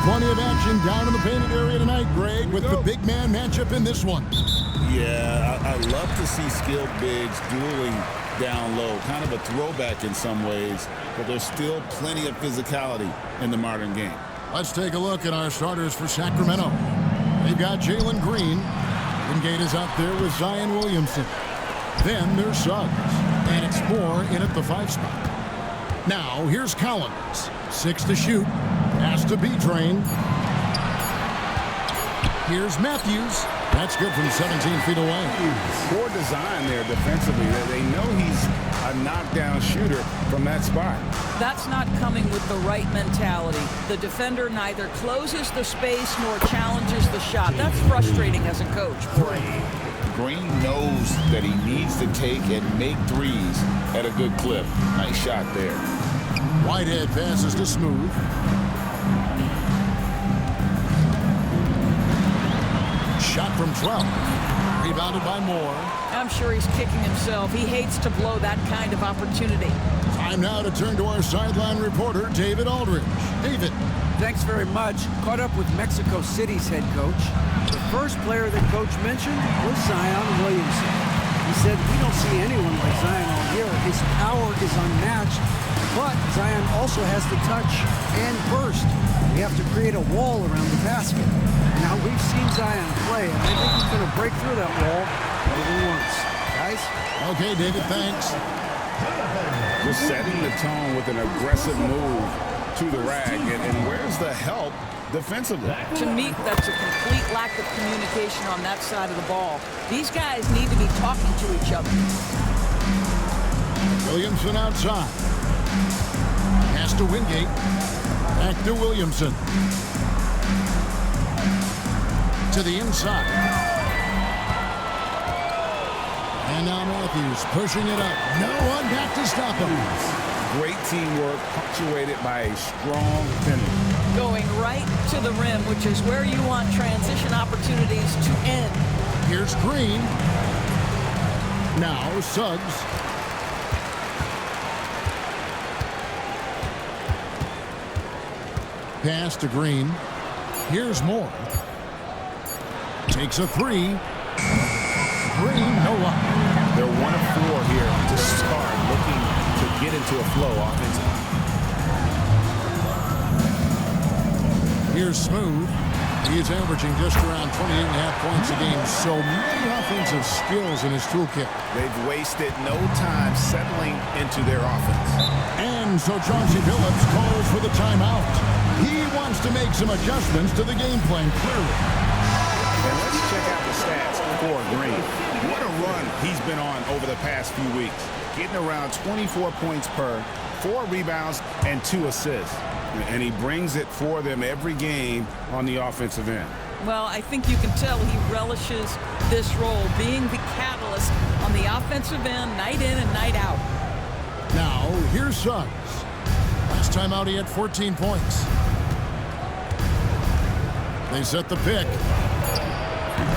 Plenty of action down in the painted area tonight, Greg, with the big man matchup in this one. Yeah, I love to see skilled bigs dueling down low. Kind of a throwback in some ways, but there's still plenty of physicality in the modern game. Let's take a look at our starters for Sacramento. They've got Jalen Green. Wingate is out there with Zion Williamson. Then there's Suggs. And it's Moore in at the 5 spot. Now, here's Collins. 6 to shoot. Pass to B-Train. Here's Matthews. That's good from 17 feet away. Poor design there defensively. They know he's a knockdown shooter from that spot. That's not coming with the right mentality. The defender neither closes the space nor challenges the shot. That's frustrating as a coach, boy. Green knows that he needs to take and make threes at a good clip. Nice shot there. Whitehead passes to Smooth. Shot from 12. Rebounded by Moore. I'm sure he's kicking himself. He hates to blow that kind of opportunity. Time now to turn to our sideline reporter, David Aldridge. David. Thanks very much. Caught up with Mexico City's head coach. The first player that coach mentioned was Zion Williamson. He said, we don't see anyone like Zion all year. His power is unmatched, but Zion also has the touch and burst. We have to create a wall around the basket. Now, we've seen Zion play, and I think he's going to break through that wall more than once. Guys? Okay, David, thanks. Just setting the tone with an aggressive move to the rag. And where's the help defensively? To me, that's a complete lack of communication on that side of the ball. These guys need to be talking to each other. Williamson outside. Pass to Wingate. Back to Williamson. To the inside. And now Matthews pushing it up. No one back to stop him. Great teamwork punctuated by a strong finish. Going right to the rim, which is where you want transition opportunities to end. Here's Green. Now Suggs. Pass to Green. Here's Moore. Takes a 3. Green, no luck. They're 1 of 4 here to start, looking to get into a flow offensively. Here's Smooth. He is averaging just around 28.5 points a game. So many offensive skills in his toolkit. They've wasted no time settling into their offense. And so Chauncey Billups calls for the timeout. He wants to make some adjustments to the game plan, clearly. And let's check out the stats for Green. What a run he's been on over the past few weeks. Getting around 24 points per, 4 rebounds, and 2 assists. And he brings it for them every game on the offensive end. Well, I think you can tell he relishes this role, being the catalyst on the offensive end, night in and night out. Now, here's Suggs. Last time out, he had 14 points. They set the pick.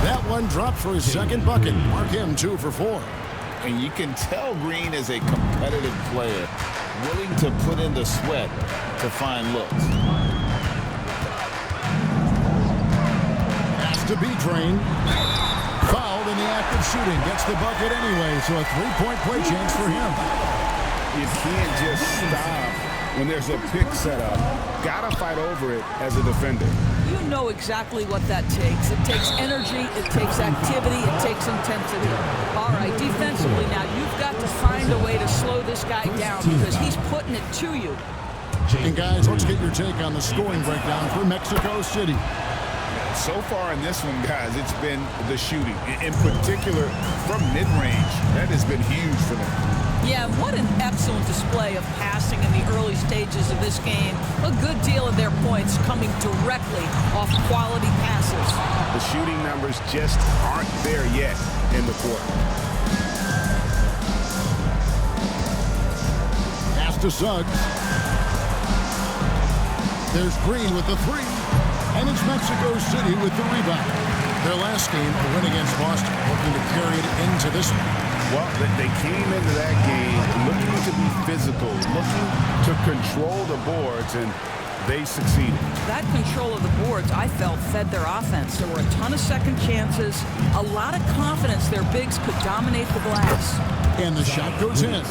That one dropped for his second bucket. Mark him 2 for 4. And you can tell Green is a competitive player, willing to put in the sweat to find looks. Pass to B-Train. Fouled in the act of shooting. Gets the bucket anyway, so a 3-point play chance for him. You can't just stop when there's a pick set up. Gotta fight over it as a defender. You know exactly what that takes. It takes energy, it takes activity, it takes intensity. All right, defensively now, you've got to find a way to slow this guy down because he's putting it to you. And guys, let's get your take on the scoring breakdown for Mexico City. So far in this one, guys, it's been the shooting. In particular, from mid-range, that has been huge for them. Yeah, what an excellent display of passing in the early stages of this game. A good deal of their points coming directly off quality passes. The shooting numbers just aren't there yet in the quarter. Pass to Suggs. There's Green with the 3. And it's Mexico City with the rebound. Their last game, a win against Boston, hoping to carry it into this one. Well, they came into that game looking to be physical, looking to control the boards, and they succeeded. That control of the boards, I felt, fed their offense. There were a ton of second chances, a lot of confidence their bigs could dominate the glass. And the shot goes in.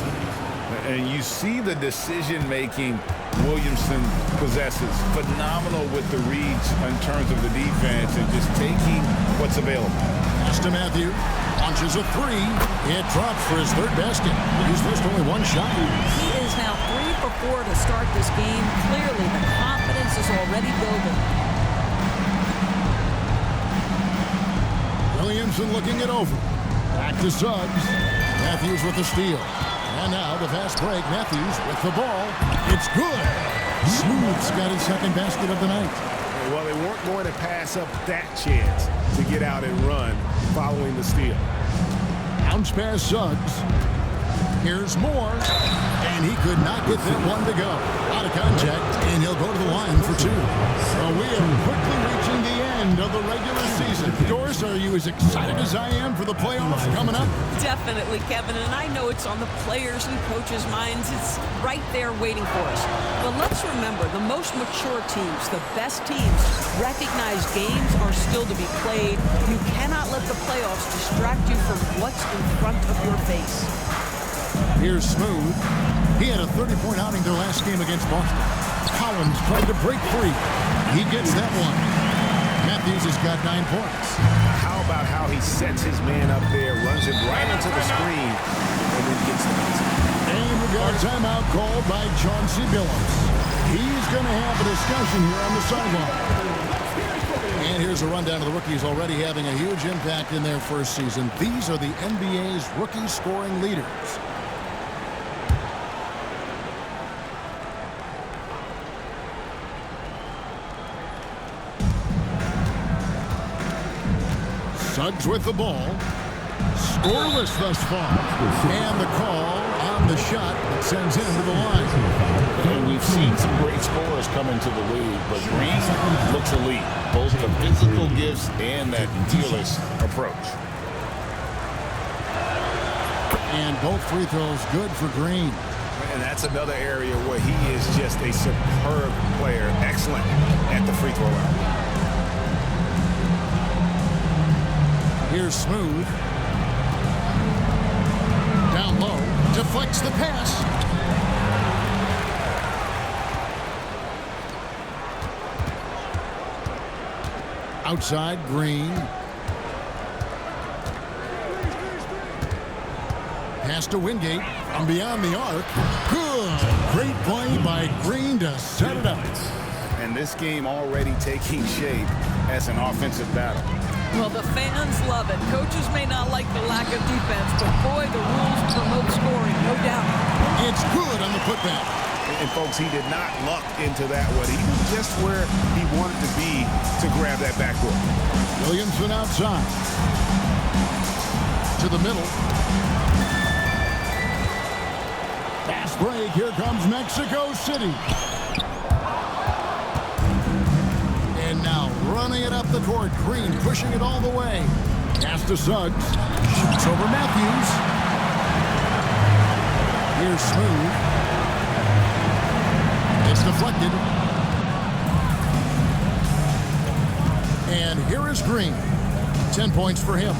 And you see the decision-making Williamson possesses. Phenomenal with the reads in terms of the defense and just taking what's available. Pass to Matthews. Launches a three. It drops for his third basket. He's missed only one shot. He is now 3 for 4 to start this game. Clearly, the confidence is already building. Williamson looking it over. Back to Suggs. Matthews with the steal. And now the fast break. Matthews with the ball. It's good. Smooth's got his second basket of the night. Well, they weren't going to pass up that chance to get out and run following the steal. Bounce pass Suggs. Here's Moore. And he could not get that one to go. Out of contact, and he'll go to the line for two. Well, we are quickly reaching the end of the regular season. Doris, are you as excited as I am for the playoffs coming up? Definitely, Kevin, and I know it's on the players and coaches' minds. It's right there waiting for us. But let's remember, the most mature teams, the best teams, recognize games are still to be played. You cannot let the playoffs distract you from what's in front of your face. Here's Smooth. He had a 30-point outing their last game against Boston. Collins tried to break free. He gets that one. Matthews has got 9 points. How about how he sets his man up there, runs it right into the screen, and then gets the basket. And we got a timeout called by Chauncey Billups. He's going to have a discussion here on the sideline. And here's a rundown of the rookies already having a huge impact in their first season. These are the NBA's rookie scoring leaders. Suggs with the ball. Scoreless thus far. And the call on the shot that sends him to the line. And we've seen some great scorers come into the league, but Green looks elite. Both the physical gifts and that fearless approach. And both free throws good for Green. And that's another area where he is just a superb player. Excellent at the free throw line. Here's Smooth. Down low. Deflects the pass. Outside, Green. Pass to Wingate from beyond the arc. Good. Great play by Green to set it up. And this game already taking shape as an offensive battle. Well, the fans love it. Coaches may not like the lack of defense, but boy, the rules promote scoring, no doubt. It's good on the putback. And folks, he did not luck into that one. He was just where he wanted to be to grab that backboard. Williamson outside. To the middle. Fast break. Here comes Mexico City. And now running it up the court. Green pushing it all the way. Pass to Suggs. Shoots over Matthews. Here's Smooth. It's deflected. And here is Green. 10 points for him.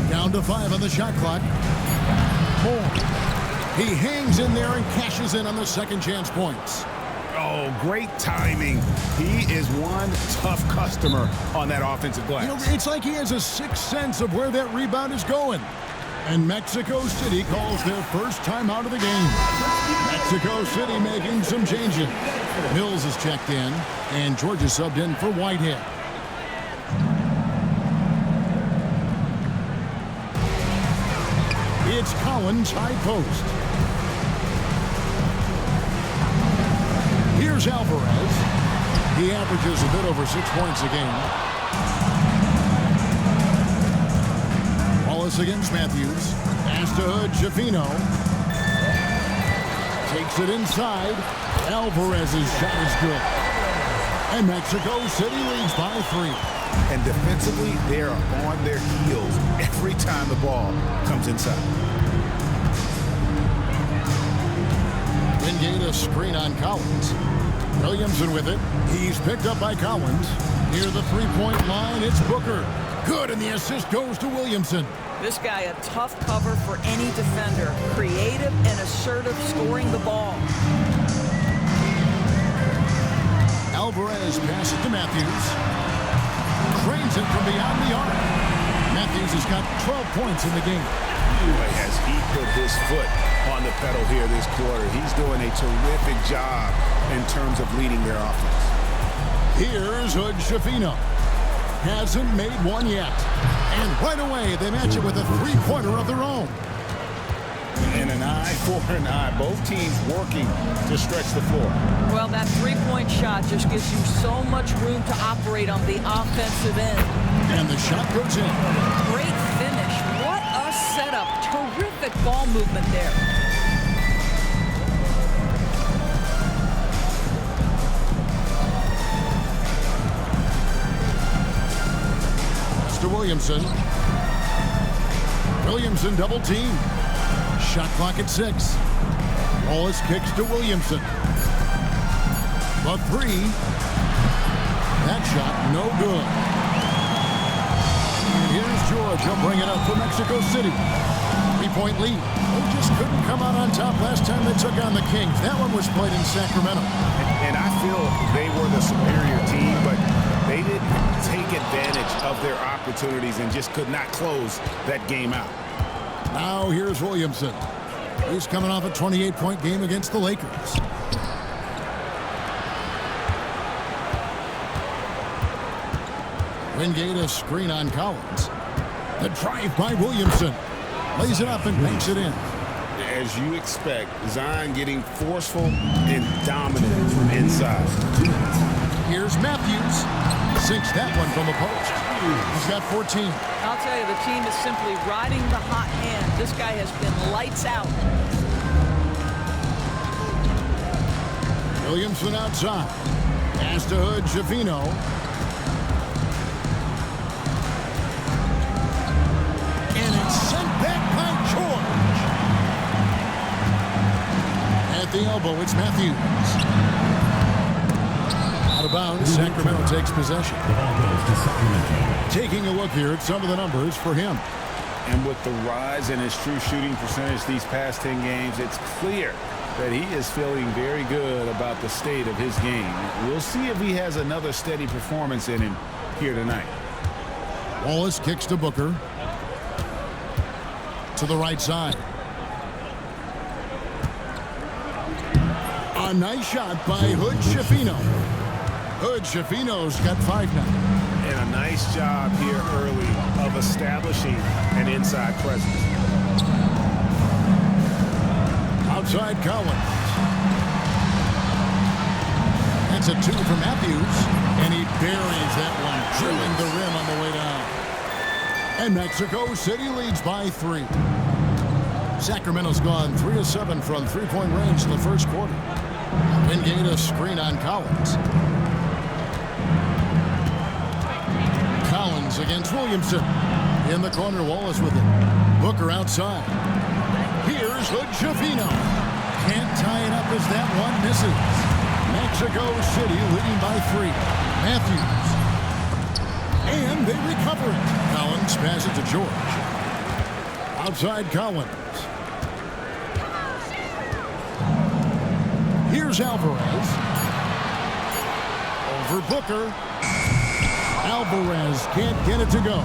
Down to 5 on the shot clock. Moore. He hangs in there and cashes in on the second chance points. Oh, great timing. He is one tough customer on that offensive glass. You know, it's like he has a sixth sense of where that rebound is going. And Mexico City calls their first time out of the game. Mexico City making some changes. Mills is checked in, and Georgia subbed in for Whitehead. It's Collins high post. Here's Alvarez. He averages a bit over 6 points a game. Wallace against Matthews. Pass to Hood. Schifino takes it inside. Alvarez's shot is good. And Mexico City leads by 3. And defensively, they are on their heels every time the ball comes inside. Wingate a screen on Collins. Williamson with it. He's picked up by Collins. Near the three-point line, it's Booker. Good, and the assist goes to Williamson. This guy a tough cover for any defender. Creative and assertive scoring the ball. Alvarez passes to Matthews. Cranes it from beyond the arc. Matthews has got 12 points in the game. As he put his foot on the pedal here this quarter, he's doing a terrific job in terms of leading their offense. Here's Hood Schifino. Hasn't made one yet. And right away, they match it with a three-pointer of their own. And an eye for an eye. Both teams working to stretch the floor. Well, that three-point shot just gives you so much room to operate on the offensive end. And the shot goes in. Great finish. What a setup. Terrific ball movement there. To Williamson. Williamson double team. Shot clock at 6. Wallace kicks to Williamson. The three. That shot no good. And here's George. He'll bring it up for Mexico City. 3-point lead. They just couldn't come out on top last time they took on the Kings. That one was played in Sacramento. And I feel they were the superior team, but they didn't take advantage of their opportunities and just could not close that game out. Now here's Williamson. He's coming off a 28-point game against the Lakers. Wingate a screen on Collins. The drive by Williamson. Lays it up and banks it in. As you expect, Zion getting forceful and dominant from inside. Here's Matthews. Sinks that one from the post. He's got 14. I'll tell you, the team is simply riding the hot hand. This guy has been lights out. Williamson outside. Pass to Hood Schifino. And it's sent back by George. At the elbow, it's Matthews. Out of bounds, Sacramento takes possession. The ball goes to Sacramento. Taking a look here at some of the numbers for him. And with the rise in his true shooting percentage these past 10 games, it's clear that he is feeling very good about the state of his game. We'll see if he has another steady performance in him here tonight. Wallace kicks to Booker. To the right side. A nice shot by Hood Schifino. Hood Schifino's got 5 now. And a nice job here early of establishing an inside presence. Outside Collins. That's a 2 for Matthews. And he buries that one, drilling the rim on the way down. And Mexico City leads by 3. Sacramento's gone 3 of 7 from three-point range in the first quarter. Wingate a screen on Collins. Collins against Williamson. In the corner, Wallace with it. Booker outside. Here's Hood Schifino. Can't tie it up as that one misses. Mexico City leading by 3. Matthews. And they recover it. Collins passes to George. Outside Collins. Here's Alvarez. Over Booker. Alvarez can't get it to go.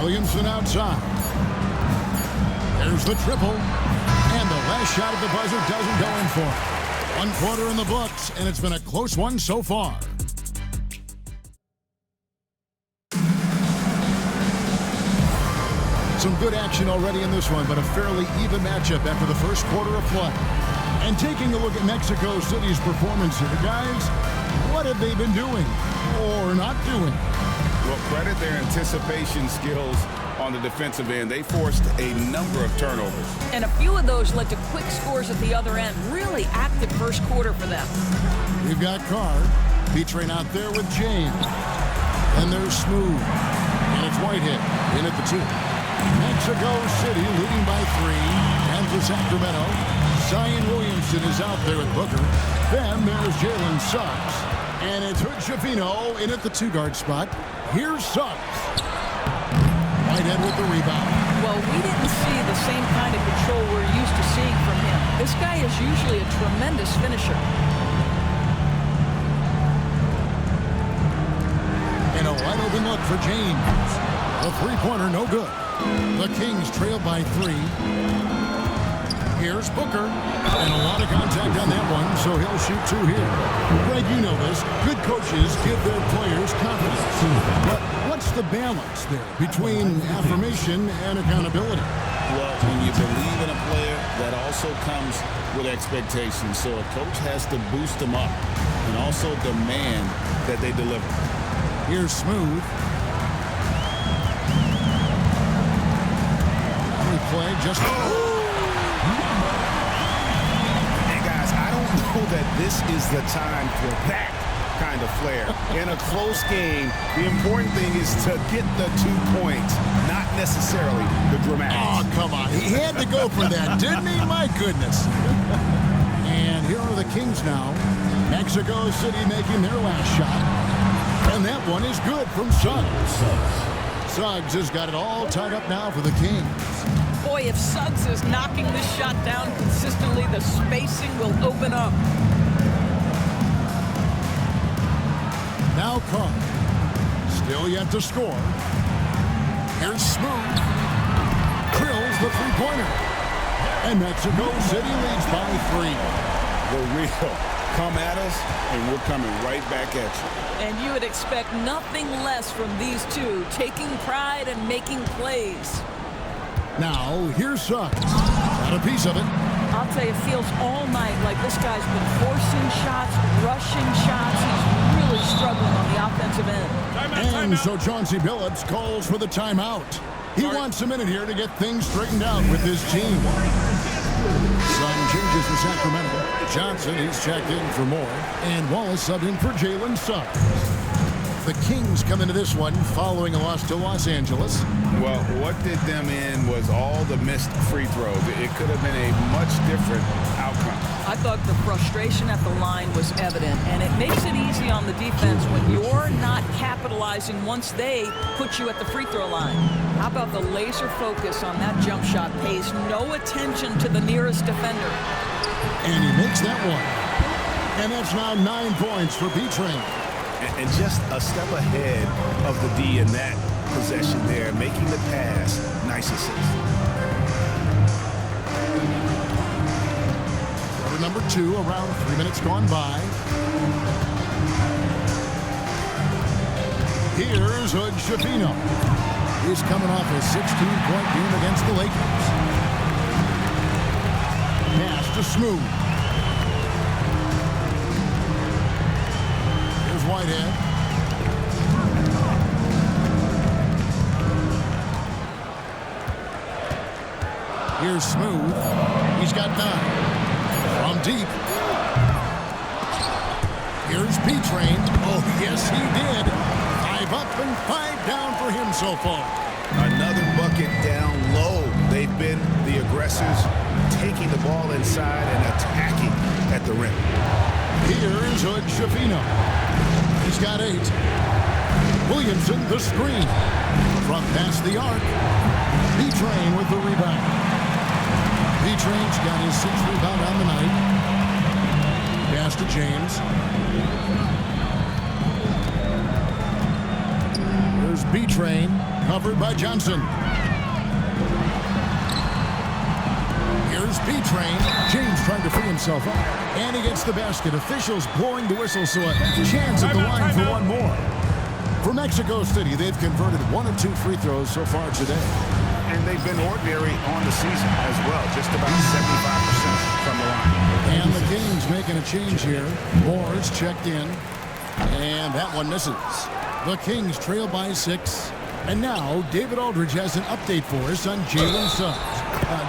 Williamson outside. There's the triple. And the last shot at the buzzer doesn't go in for it. 1 quarter in the books, and it's been a close one so far. Some good action already in this one, but a fairly even matchup after the first quarter of play. And taking a look at Mexico City's performance here, guys, what have they been doing or not doing? Well, credit their anticipation skills on the defensive end. They forced a number of turnovers. And a few of those led to quick scores at the other end. Really active first quarter for them. We've got Carr. B-Train out there with James. And there's Smooth. And it's Whitehead in at the 2. Mexico City leading by 3. And for Sacramento, Zion Williamson is out there with Booker. Then there's Jalen Suggs. And it's Hood-Schifino in at the 2-guard spot. Here's Suggs. Whitehead with the rebound. Well, we didn't see the same kind of control we're used to seeing from him. This guy is usually a tremendous finisher. And a wide open look for James. A three-pointer, no good. The Kings trail by 3. Here's Booker. And a lot of contact on that one, so he'll shoot 2 here. Greg, you know this. Good coaches give their players confidence. But what's the balance there between affirmation and accountability? Well, when you believe in a player, that also comes with expectations. So a coach has to boost them up and also demand that they deliver. Here's Smooth. Replay just... And guys, I don't know that this is the time for that kind of flair. In a close game, the important thing is to get the 2 points, not necessarily the dramatics. Oh, come on. He had to go for that, didn't he? My goodness. And here are the Kings now. Mexico City making their last shot. And that one is good from Suggs. Suggs has got it all tied up now for the Kings. Boy, if Suggs is knocking this shot down consistently, the spacing will open up. Now Carr. Still yet to score. Here's Smooth. Drills the three-pointer. And Mexico City leads by 3. The real come at us, and we're coming right back at you. And you would expect nothing less from these two, taking pride and making plays. Now, here's Suggs. Got a piece of it. I'll tell you, it feels all night like this guy's been forcing shots, rushing shots. He's really struggling on the offensive end. And so Chauncey Billups calls for the timeout. He wants a minute here to get things straightened out with his team. Some changes for Sacramento. Johnson, he's checked in for more. And Wallace subbed in for Jalen Suggs. The Kings come into this one following a loss to Los Angeles. Well, what did them in was all the missed free throws. It could have been a much different outcome. I thought the frustration at the line was evident, and it makes it easy on the defense when you're not capitalizing once they put you at the free throw line. How about the laser focus on that jump shot? Pays no attention to the nearest defender. And he makes that one. And that's now 9 points for B-Train. And just a step ahead of the D in that possession there, making the pass. Nice assist. Quarter number 2, around 3 minutes gone by. Here's Hood-Schifino. He's coming off a 16-point game against the Lakers. Pass to Smooth. Here's Whitehead. Here's Smooth. He's got 9. From deep. Here's B-Train. Oh, yes, he did. 5 up and 5 down for him so far. Another bucket down low. They've been the aggressors, taking the ball inside and attacking at the rim. Here's Hood-Schifino. He's got 8. Williamson, the screen. From past the arc. B-Train with the rebound. B-Train's got his 6th rebound on the night. Pass to James. There's B-Train, covered by Johnson. Here's B-Train. James trying to free himself up. And he gets the basket. Officials blowing the whistle, so a chance at the line for one more. For Mexico City, they've converted 1 of 2 free throws so far today. And they've been ordinary on the season as well, just about 75% from the line. And the Kings making a change here. Moore's checked in, and that one misses. The Kings trail by 6. And now, David Aldridge has an update for us on Jalen Suggs.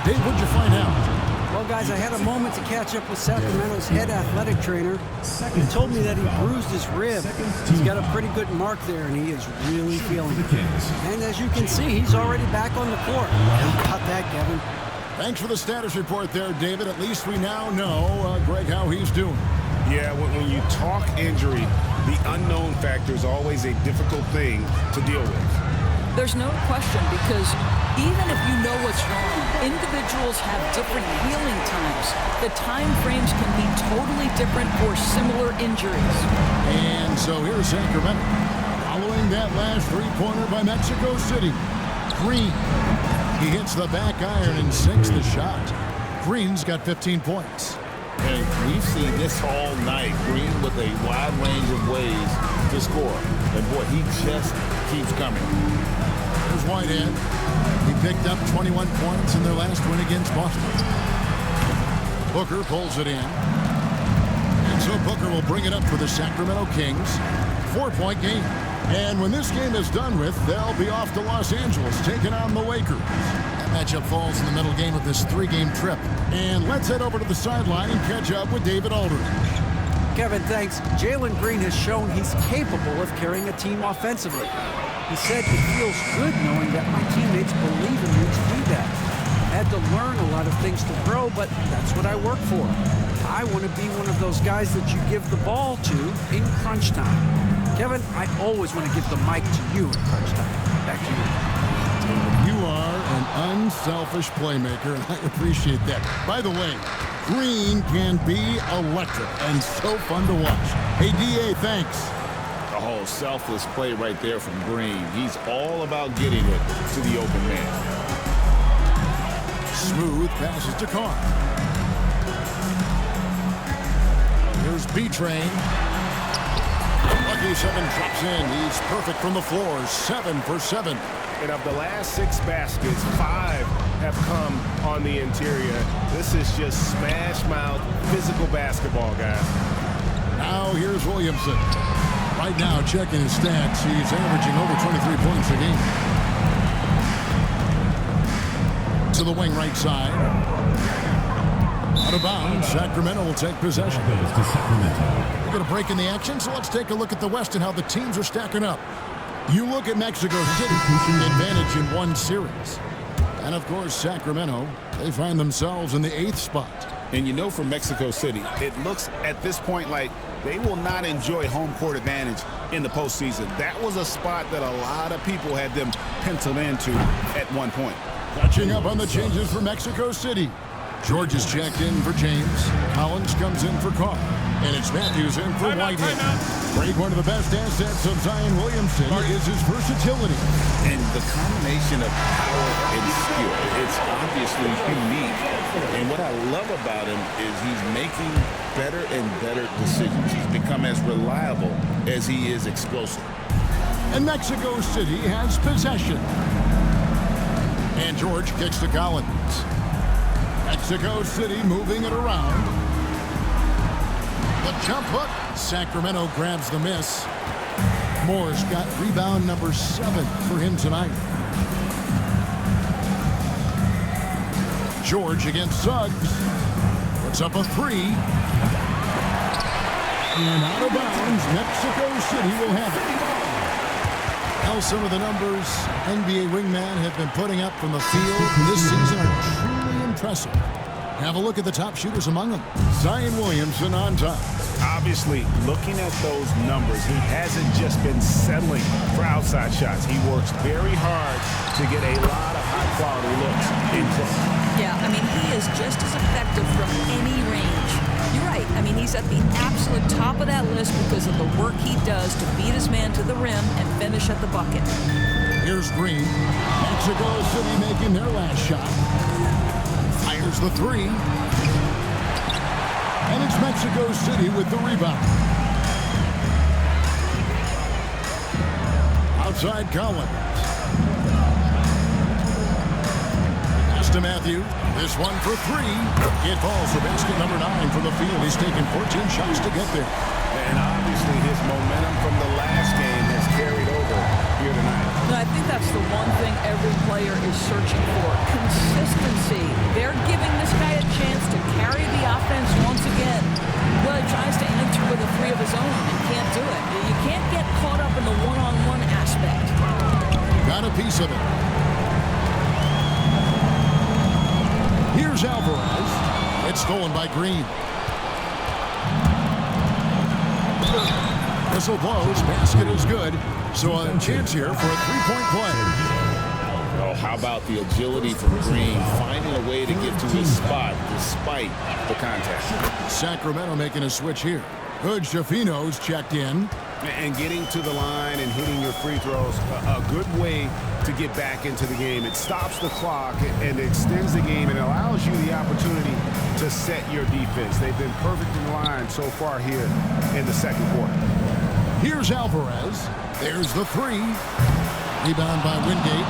Dave, what'd you find out? Well, guys, I had a moment to catch up with Sacramento's head athletic trainer. He told me that he bruised his rib. He's got a pretty good mark there, and he is really feeling it. And as you can see, he's already back on the court. How about that, Kevin? Thanks for the status report there, David. At least we now know, Greg, how he's doing. Yeah, when you talk injury, the unknown factor is always a difficult thing to deal with. There's no question, because even if you know what's wrong, individuals have different healing times. The time frames can be totally different for similar injuries. And so here's Sacramento. Following that last three-pointer by Mexico City. Green. He hits the back iron and sinks the shot. Green's got 15 points. And we've seen this all night. Green with a wide range of ways to score. And boy, he just keeps coming. Here's Whitehead. He picked up 21 points in their last win against Boston. Booker pulls it in. And so Booker will bring it up for the Sacramento Kings. 4-point game. And when this game is done with, they'll be off to Los Angeles, taking on the Lakers. That matchup falls in the middle game of this 3-game trip. And let's head over to the sideline and catch up with David Aldridge. Kevin, thanks. Jalen Green has shown he's capable of carrying a team offensively. He said it feels good knowing that my teammates believe in me to do that. I had to learn a lot of things to grow, but that's what I work for. I want to be one of those guys that you give the ball to in crunch time. Kevin, I always want to give the mic to you in crunch time. Back to you. You are an unselfish playmaker, and I appreciate that. By the way, Green can be electric and so fun to watch. Hey, D.A., thanks. Oh, selfless play right there from Green. He's all about getting it to the open man. Smooth passes to Carr. Here's B-Train. Lucky 7 drops in. He's perfect from the floor. 7 for 7. And of the last 6 baskets, 5 have come on the interior. This is just smash mouth physical basketball, guys. Now here's Williamson. Right now, checking his stats, he's averaging over 23 points a game. To the wing right side. Out of bounds, Sacramento will take possession. We're going to break in the action, so let's take a look at the West and how the teams are stacking up. You look at Mexico City, advantage in 1 series. And of course, Sacramento, they find themselves in the 8th spot. And you know, for Mexico City, it looks at this point like they will not enjoy home court advantage in the postseason. That was a spot that a lot of people had them penciled into at one point. Catching up on the changes for Mexico City. George is checked in for James. Collins comes in for Carr. And it's Matthews in for Whitehead. Greg, one of the best assets of Zion Williamson is his versatility. And the combination of power and skill, it's obviously unique. And what I love about him is he's making better and better decisions. He's become as reliable as he is explosive. And Mexico City has possession. And George kicks to Collins. Mexico City moving it around. The jump hook. Sacramento grabs the miss. Moore's got rebound number 7 for him tonight. George against Suggs. Puts up a 3. And out of bounds, Mexico City will have it. Now some of the numbers NBA wingman have been putting up from the field this season are truly impressive. Have a look at the top shooters among them. Zion Williamson on top. Obviously, looking at those numbers, he hasn't just been settling for outside shots. He works very hard to get a lot of high-quality looks in play. Yeah, I mean, he is just as effective from any range. You're right. I mean, he's at the absolute top of that list because of the work he does to beat his man to the rim and finish at the bucket. Here's Green. Mexico City making their last shot. Fires the 3. And it's Mexico City with the rebound. Outside Collins. Pass to Matthew. This one for 3. It falls for basket number 9 from the field. He's taken 14 shots to get there. And obviously his momentum from the last game has carried here tonight. No, I think that's the one thing every player is searching for. Consistency. They're giving this guy a chance to carry the offense once again. Well, he tries to answer with a three of his own and can't do it. You can't get caught up in the one-on-one aspect. Got a piece of it. Here's Alvarez. It's stolen by Green. Whistle blows. Basket is good. So a chance here for a three-point play. Oh, how about the agility from Green, finding a way to get to his spot despite the contact. Sacramento making a switch here. Good. Jafino's checked in. And getting to the line and hitting your free throws, a good way to get back into the game. It stops the clock and extends the game and allows you the opportunity to set your defense. They've been perfect in line so far here in the second quarter. Here's Alvarez. There's the three. Rebound by Wingate.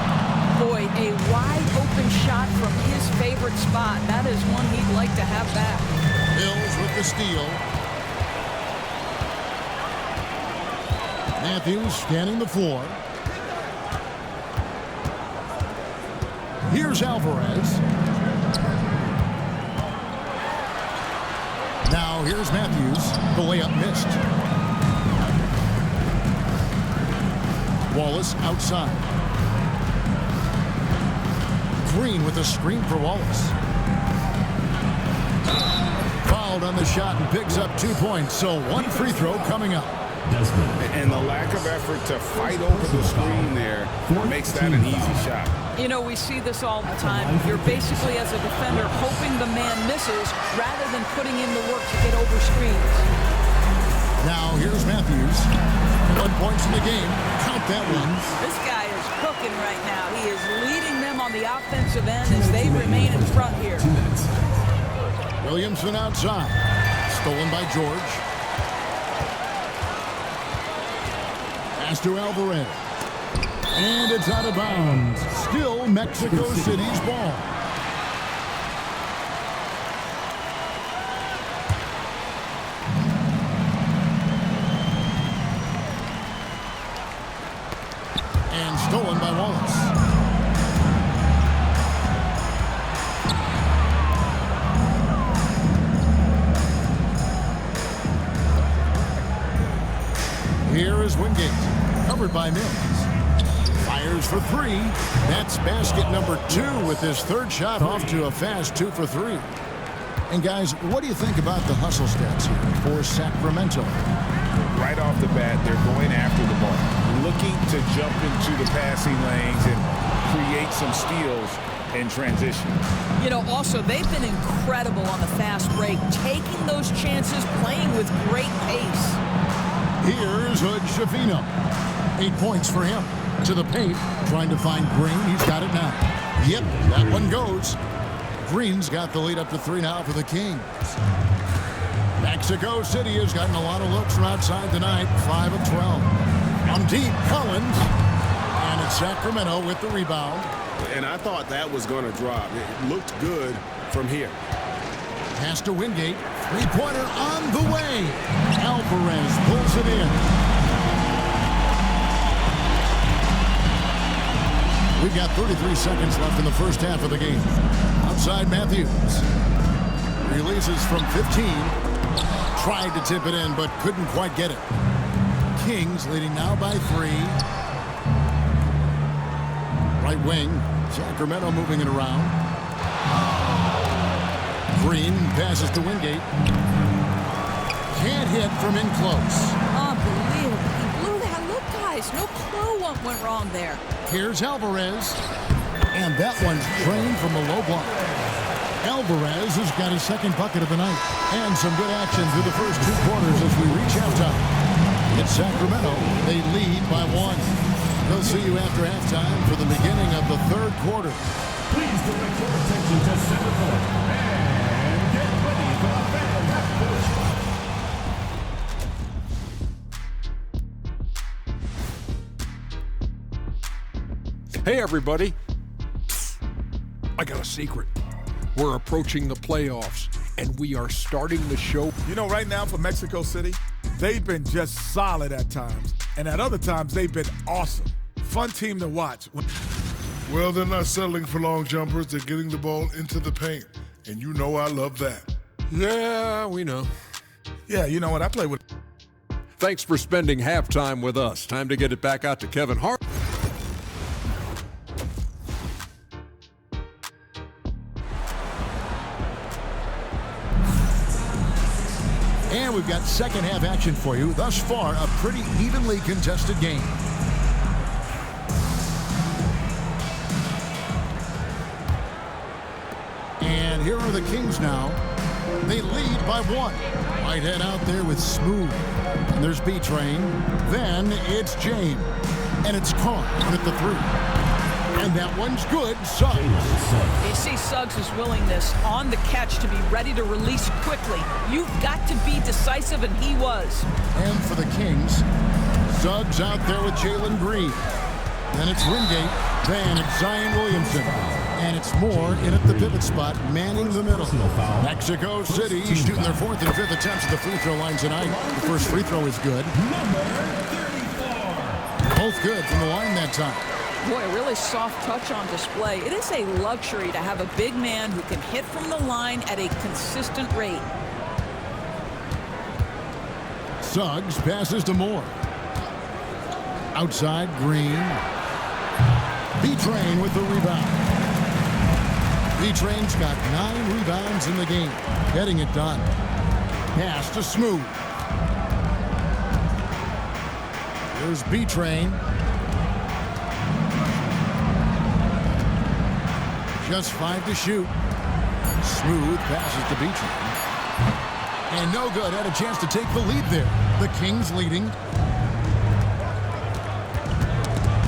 Boy, a wide open shot from his favorite spot. That is one he'd like to have back. Mills with the steal. Matthews scanning the floor. Here's Alvarez. Now here's Matthews. The layup missed. Wallace outside. Green with a screen for Wallace. Fouled on the shot and picks up 2 points. So one free throw coming up. And the lack of effort to fight over the screen there makes that an easy shot. You know, we see this all the time. You're basically, as a defender, hoping the man misses rather than putting in the work to get over screens. Now here's Matthews. 1 point in the game. Count that one. This guy is cooking right now. He is leading them on the offensive end as they remain in front here. Williamson outside. Stolen by George. Pass to Alvarez. And it's out of bounds. Still Mexico City's ball. And stolen by Wallace. Here is Wingate. Covered by Mills. Fires for three. That's basket number 2 with his third shot off to a fast 2 for 3. And guys, what do you think about the hustle stats here for Sacramento? Right off the bat, they're going after the ball, looking to jump into the passing lanes and create some steals in transition. You know, also, they've been incredible on the fast break, taking those chances, playing with great pace. Here's Hood Shafino. 8 points for him. To the paint, trying to find Green. He's got it now. Yep, that one goes. Green's got the lead up to 3 now for the Kings. Mexico City has gotten a lot of looks from outside tonight. 5 of 12. On deep, Collins. And it's Sacramento with the rebound. And I thought that was going to drop. It looked good from here. Pass to Wingate. Three-pointer on the way. Alvarez pulls it in. We've got 33 seconds left in the first half of the game. Outside Matthews. Releases from 15. Tried to tip it in, but couldn't quite get it. Kings leading now by 3. Right wing. Sacramento moving it around. Green passes to Wingate. Can't hit from in close. Unbelievable. He blew that. Look, guys, no clue what went wrong there. Here's Alvarez. And that one's drained from a low block. Alvarez has got his second bucket of the night. And some good action through the first 2 quarters as we reach halftime. It's Sacramento. They lead by 1. We'll see you after halftime for the beginning of the third quarter. Please direct your attention to center court and get ready for the fan half. Hey, everybody. I got a secret. We're approaching the playoffs, and we are starting the show. You know, right now for Mexico City, they've been just solid at times, and at other times they've been awesome. fun team to watch. Well, they're not settling for long jumpers. They're getting the ball into the paint. And you know I love that. Yeah, we know. Yeah, you know what? I play with. Thanks for spending halftime with us. Time to get it back out to Kevin Hart. And we've got second half action for you. Thus far, a pretty evenly contested game. And here are the Kings now. They lead by 1. Whitehead out there with Smooth. And there's B-Train. Then it's James. And it's Carr with the 3. And that one's good. Suggs. You see Suggs' willingness on the catch to be ready to release quickly. You've got to be decisive, and he was. And for the Kings, Suggs out there with Jalen Green. Then it's Wingate. Then it's Zion Williamson. And it's Moore in at the pivot spot, manning the middle. Mexico City shooting their 4th and 5th attempts at the free throw line tonight. The first free throw is good. Both good from the line that time. Boy, a really soft touch on display. It is a luxury to have a big man who can hit from the line at a consistent rate. Suggs passes to Moore. Outside, Green. B-Train with the rebound. B-Train's got 9 rebounds in the game. Getting it done. Pass to Smooth. Here's B-Train. Just 5 to shoot. Smooth passes to B-Train. And no good. Had a chance to take the lead there. The Kings leading.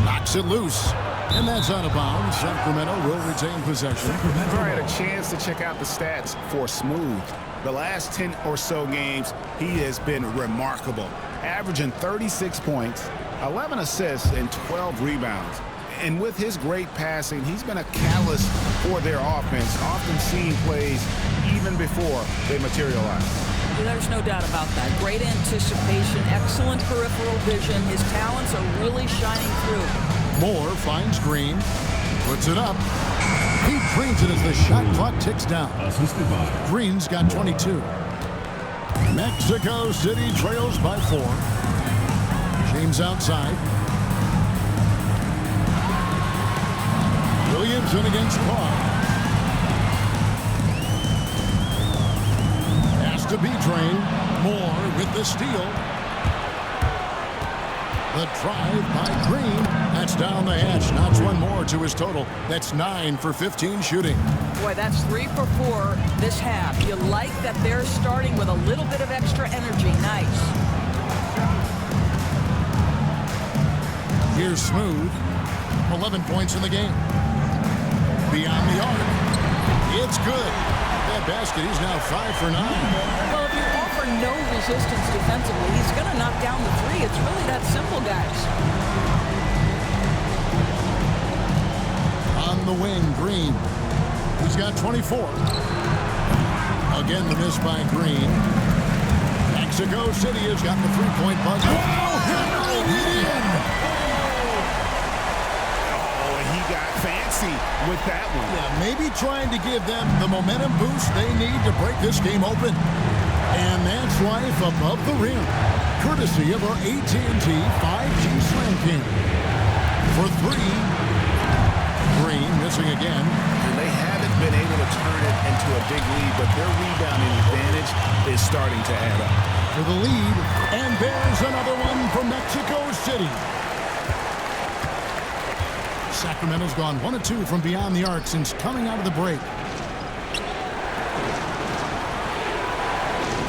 Knocks it loose. And that's out of bounds. Sacramento will retain possession. All right, a chance to check out the stats for Smooth. The last 10 or so games, he has been remarkable. Averaging 36 points, 11 assists, and 12 rebounds. And with his great passing, he's been a catalyst for their offense, often seeing plays even before they materialize. There's no doubt about that. Great anticipation, excellent peripheral vision. His talents are really shining through. Moore finds Green, puts it up. He brings it as the shot clock ticks down. Green's got 22. Mexico City trails by 4. James outside. Williamson against Carr. Pass to B-Train. Moore with the steal. The drive by Green. That's down the hatch. Knocks one more to his total. That's 9 for 15 shooting. Boy, that's 3 for 4 this half. You like that they're starting with a little bit of extra energy. Nice. Here's Smooth. 11 points in the game. Beyond the arc. It's good. That basket, he's now 5 for 9. Well, if you offer no resistance defensively, he's going to knock down the 3. It's really that simple, guys. On the wing, Green. He's got 24. Again, the miss by Green. Mexico City has got the 3-point buzzer. With that one. Yeah, maybe trying to give them the momentum boost they need to break this game open. And that's life above the rim. Courtesy of our AT&T 5G Slam King. For 3. Green missing again. And they haven't been able to turn it into a big lead, but their rebounding advantage is starting to add up. For the lead, and there's another one from Mexico City. Sacramento's gone 1 of 2 from beyond the arc since coming out of the break.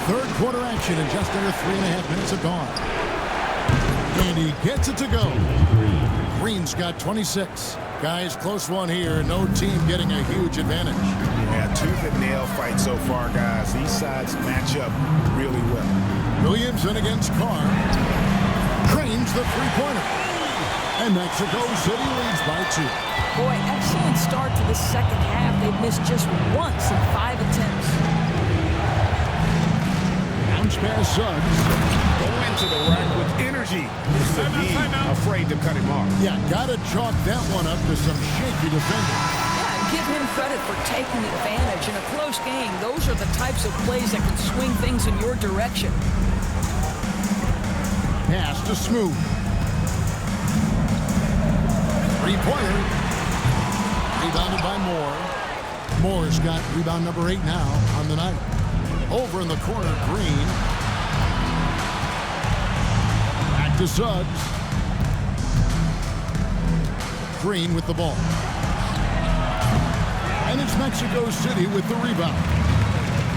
Third quarter action in just under 3.5 minutes have gone. And he gets it to go. Green's got 26. Guys, close one here. No team getting a huge advantage. Yeah, tooth and nail fight so far, guys. These sides match up really well. Williamson against Carr. Cranes the 3-pointer. And Mexico City leads by 2. Boy, excellent start to the second half. They've missed just once in 5 attempts. Bounce pass Suggs. Going to the rack with energy. Just to be afraid to cut him off. Yeah, gotta chalk that one up to some shaky defending. Yeah, and give him credit for taking advantage. In a close game, those are the types of plays that can swing things in your direction. Pass to Smooth. Three-pointer. Rebounded by Moore. Moore's got rebound number 8 now on the night. Over in the corner, Green. Back to Suggs. Green with the ball. And it's Mexico City with the rebound.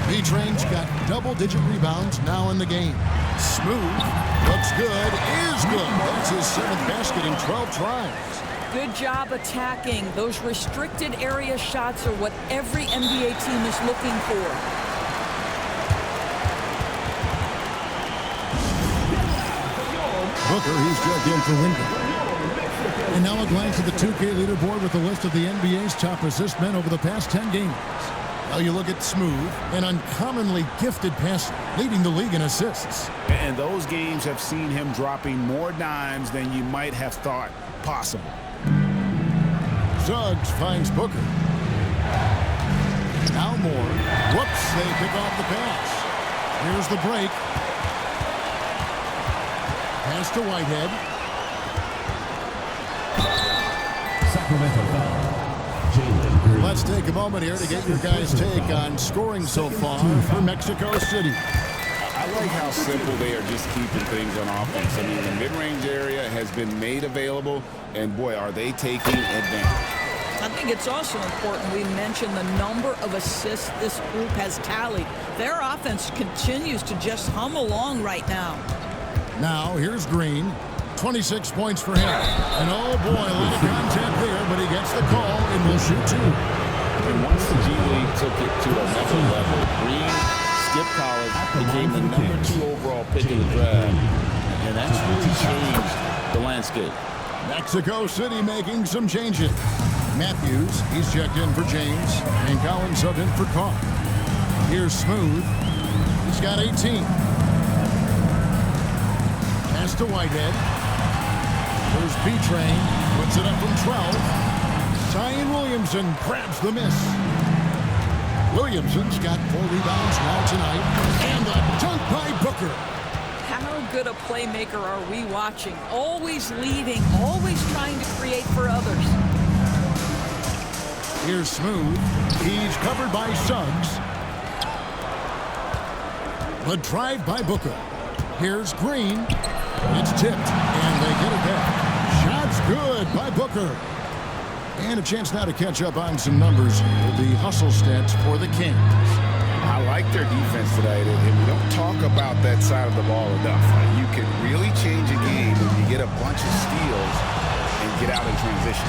B-Train's got double-digit rebounds now in the game. Smooth. Looks good. Is good. That's his 7th basket in 12 tries. Good job attacking. Those restricted area shots are what every NBA team is looking for. Booker, he's checked in for Windham. And now a glance at the 2K leaderboard with the list of the NBA's top assist men over the past 10 games. Well, you look at Smooth, an uncommonly gifted passer, leading the league in assists. And those games have seen him dropping more dimes than you might have thought possible. Suggs finds Booker. Now Moore. Whoops, they pick off the pass. Here's the break. Pass to Whitehead. Sacramento foul. Jalen Green. Let's take a moment here to get your guys' take on scoring so far for Mexico City. I like how simple they are just keeping things on offense. I mean, the mid-range area has been made available, and boy, are they taking advantage. I think it's also important we mention the number of assists this group has tallied. Their offense continues to just hum along right now. Now, here's Green. 26 points for him. And oh boy, a lot of contact there, but he gets the call and will shoot 2. And once the G League took it to another level, Green skipped college, became the number 2 overall pick in the draft, and that's really changed the landscape. Mexico City making some changes. Matthews, he's checked in for James, and Collins subbed in for Carr. Here's Smooth. He's got 18. Pass to Whitehead. There's B-Train. Puts it up from 12. Zion Williamson grabs the miss. Williamson's got 4 rebounds now tonight. And a dunk by Booker. How good a playmaker are we watching? Always leading, always trying to create for others. Here's Smooth. He's covered by Suggs. The drive by Booker. Here's Green. It's tipped, and they get it back. Shots good by Booker. And a chance now to catch up on some numbers with the hustle stats for the Kings. I like their defense tonight, and we don't talk about that side of the ball enough. You can really change a game when you get a bunch of steals and get out in transition.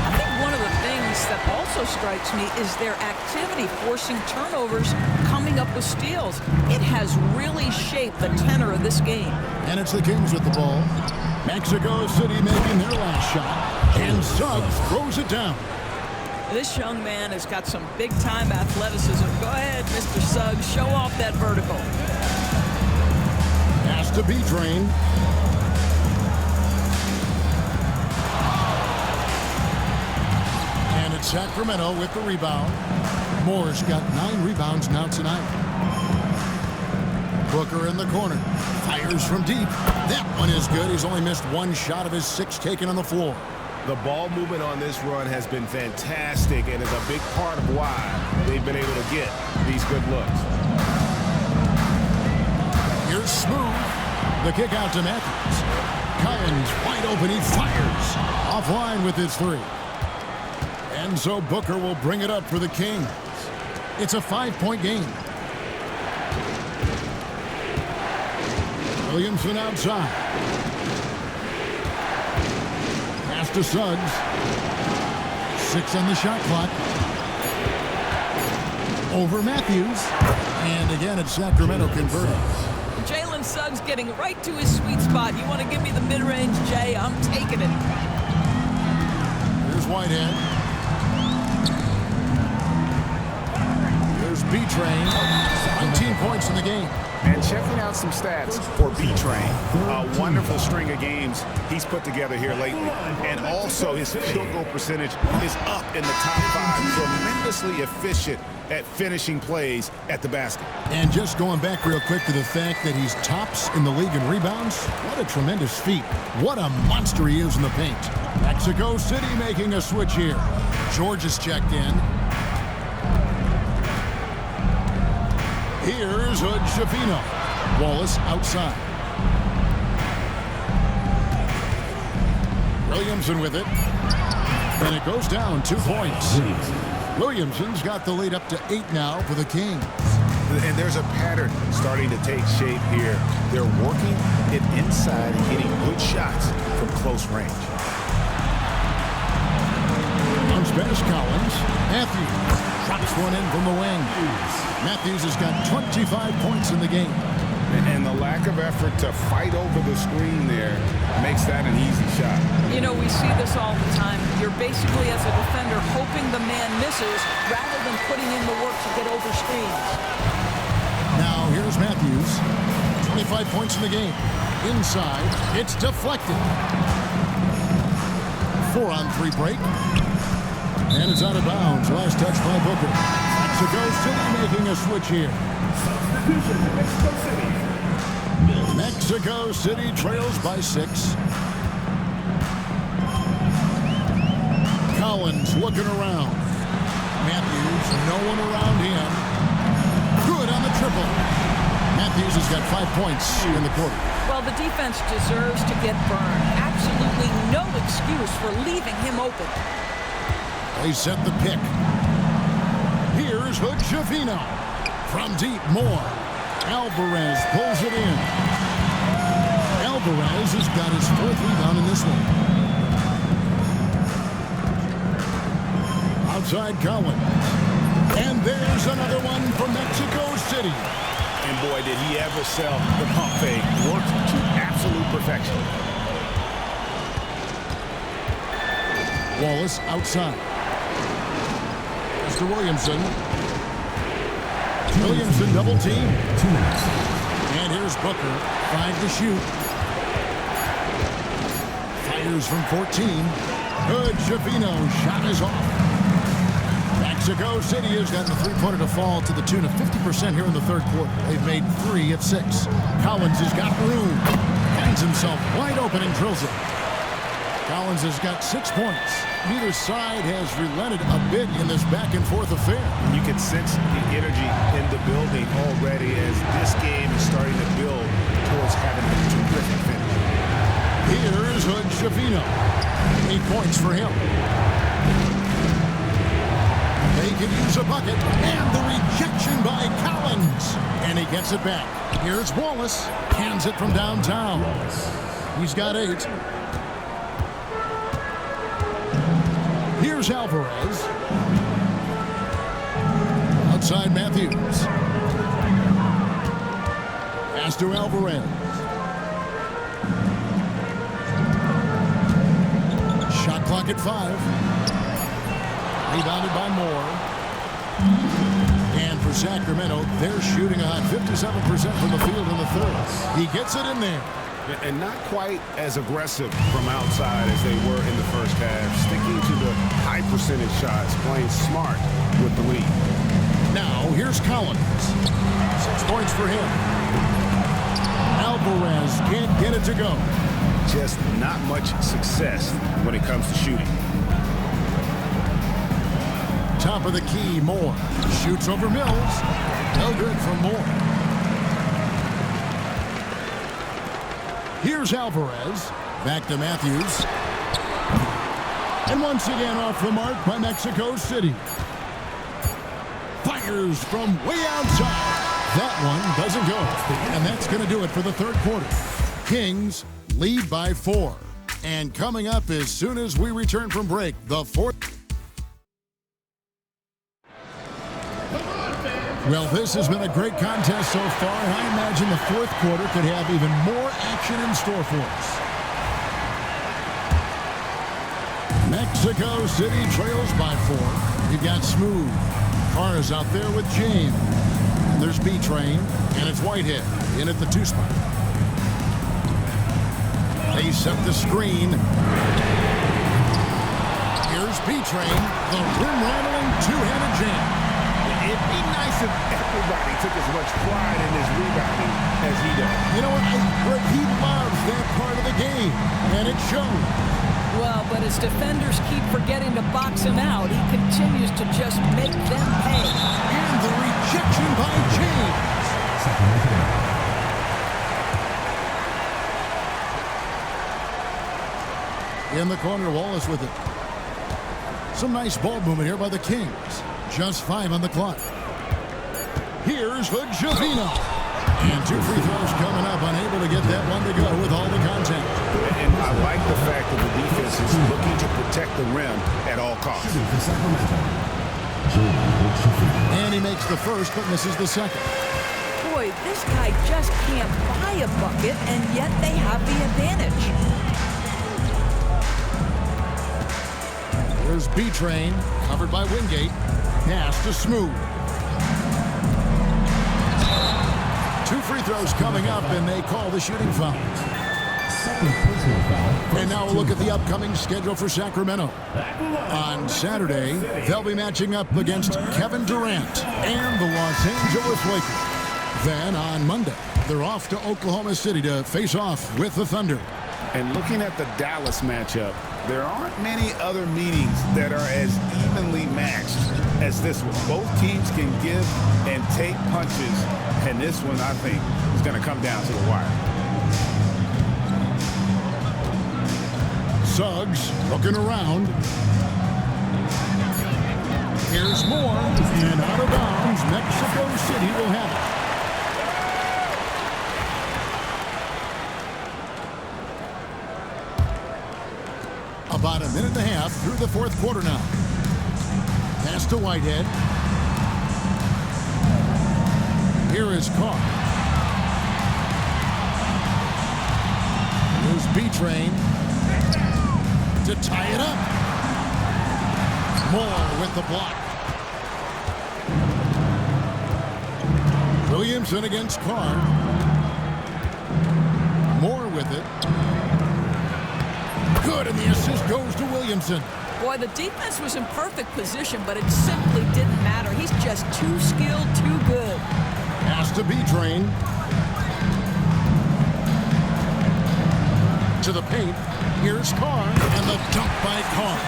I think one of the things that also strikes me is their activity, forcing turnovers, coming up with steals. It has really shaped the tenor of this game. And it's the Kings with the ball. Mexico City making their last shot. And Suggs throws it down. This young man has got some big-time athleticism. Go ahead, Mr. Suggs. Show off that vertical. Pass to B-Train. And it's Sacramento with the rebound. Moore's got 9 rebounds now tonight. Booker in the corner. Fires from deep. That one is good. He's only missed 1 shot of his 6 taken on the floor. The ball movement on this run has been fantastic and is a big part of why they've been able to get these good looks. Here's Smooth. The kick out to Matthews. Collins wide open. He fires. Offline with his 3. And so Booker will bring it up for the Kings. It's a 5-point game. Williamson outside. Pass to Suggs. 6 on the shot clock. Over Matthews. And again, it's Sacramento converting. Jalen Suggs getting right to his sweet spot. You want to give me the mid-range, Jay? I'm taking it. Here's Whitehead. Here's B-Train. 19 points in the game. And checking out some stats for B-Train. A wonderful string of games he's put together here lately. And also his field goal percentage is up in the top 5. Tremendously efficient at finishing plays at the basket. And just going back real quick to the fact that he's tops in the league in rebounds. What a tremendous feat. What a monster he is in the paint. Mexico City making a switch here. George is checked in. Here's Hood-Schifino. Wallace outside. Williamson with it. And it goes down 2 points. Williamson's got the lead up to 8 now for the Kings. And there's a pattern starting to take shape here. They're working it inside and getting good shots from close range. On Spanish Collins. Matthews drops one in from the wing. Matthews has got 25 points in the game. And the lack of effort to fight over the screen there makes that an easy shot. You know, we see this all the time. You're basically, as a defender, hoping the man misses rather than putting in the work to get over screens. Now, here's Matthews. 25 points in the game. Inside, it's deflected. 4-on-3 break. And it's out of bounds. Last touch by Booker. Mexico City making a switch here. Mexico City trails by 6. Collins looking around. Matthews, no one around him. Good on the triple. Matthews has got 5 points in the quarter. Well, the defense deserves to get burned. Absolutely no excuse for leaving him open. They set the pick. Here's Hood-Schifino. From deep, Moore. Alvarez pulls it in. Alvarez has got his 4th rebound in this one. Outside Collins. And there's another one from Mexico City. And boy, did he ever sell the pump fake. Worked to absolute perfection. Wallace outside. Mr. Williamson. Williamson double team. And here's Booker. 5 to shoot. Fires from 14. Hood-Schifino. Shot is off. Mexico City has gotten the three-pointer to fall to the tune of 50% here in the third quarter. They've made 3 of 6. Collins has got room. Finds himself wide open and drills it. Collins has got 6 points. Neither side has relented a bit in this back-and-forth affair. You can sense the energy in the building already as this game is starting to build towards having a terrific finish. Here's Hood-Schifino. 8 points for him. They can use a bucket, and the rejection by Collins. And he gets it back. Here's Wallace. Hands it from downtown. He's got 8. Here's Alvarez. Outside Matthews. Pass to Alvarez. Shot clock at 5. Rebounded by Moore. And for Sacramento, they're shooting a hot 57% from the field in the third. He gets it in there. And not quite as aggressive from outside as they were in the first half. Sticking to the high percentage shots, playing smart with the lead. Now, here's Collins. 6 points for him. Alvarez can't get it to go. Just not much success when it comes to shooting. Top of the key, Moore. Shoots over Mills. No good from Moore. Here's Alvarez. Back to Matthews. And once again off the mark by Mexico City. Fires from way outside. That one doesn't go. And that's going to do it for the third quarter. Kings lead by 4. And coming up as soon as we return from break, the fourth. Well, this has been a great contest so far, and I imagine the fourth quarter could have even more action in store for us. Mexico City trails by 4. You've got Smooth. Carr is out there with James. And there's B-Train, and it's Whitehead in at the 2 spot. They set the screen. Here's B-Train, the rim-rattling two-handed jam. It'd be nice if everybody took as much pride in his rebounding as he does. You know what? He loves that part of the game, and it shows. Well, but as defenders keep forgetting to box him out, he continues to just make them pay. And the rejection by James. In the corner, Wallace with it. Some nice ball movement here by the Kings. Just 5 on the clock. Here's Hujavina. And 2 free throws coming up, unable to get that one to go with all the contact. And I like the fact that the defense is looking to protect the rim at all costs. And he makes the first, but misses the second. Boy, this guy just can't buy a bucket, and yet they have the advantage. There's B-Train, covered by Wingate. Pass to Smooth. 2 free throws coming up, and they call the shooting foul. And now we'll look at the upcoming schedule for Sacramento. On Saturday, they'll be matching up against Kevin Durant and the Los Angeles Lakers. Then on Monday, they're off to Oklahoma City to face off with the Thunder. And looking at the Dallas matchup, there aren't many other meetings that are as evenly matched as this one. Both teams can give and take punches, and this one, I think, is going to come down to the wire. Suggs looking around. Here's Moore, and out of bounds, Mexico City will have it. About a minute and a half through the 4th quarter now. Pass to Whitehead. Here is Carr. Here's B-Train to tie it up. Moore with the block. Williamson against Carr. Moore with it. Good, and the assist goes to Williamson. Boy, the defense was in perfect position, but it simply didn't matter. He's just too skilled, too good. Pass to B-Train. To the paint. Here's Carr, and the dunk by Carr.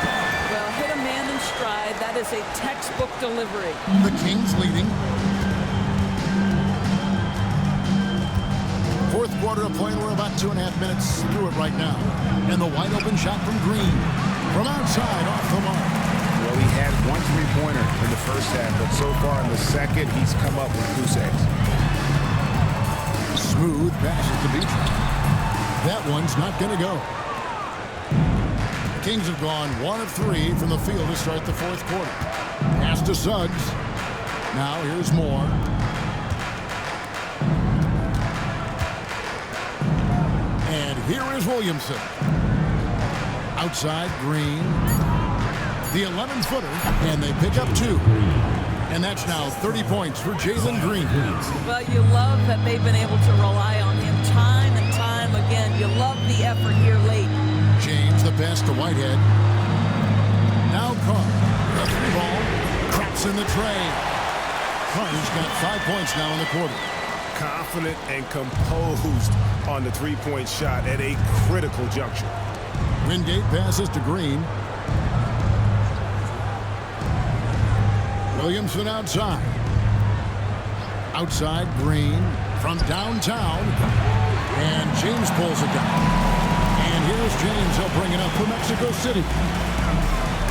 Well, hit a man in stride. That is a textbook delivery. The Kings leading. 4th quarter of play. We're about 2.5 minutes through it right now. And the wide open shot from Green. From outside, off the mark. Well, he had 1 3-pointer in the first half, but so far in the second, he's come up with 2 sacks. Smooth passes to Beach. That one's not going to go. The Kings have gone 1 of 3 from the field to start the 4th quarter. Pass to Suggs. Now here's Moore. And here is Williamson. Outside, Green. The 11-footer, and they pick up 2. And that's now 30 points for Jalen Green. Well, you love that they've been able to rely on him time and time again. You love the effort here late. James, the pass to Whitehead. Now Carr. The 3-ball. Craps in the tray. Carr's got 5 points now in the quarter. Confident and composed on the 3-point shot at a critical juncture. Wingate passes to Green. Williamson outside. Outside, Green from downtown. And James pulls it down. And here's James. He'll bring it up for Mexico City.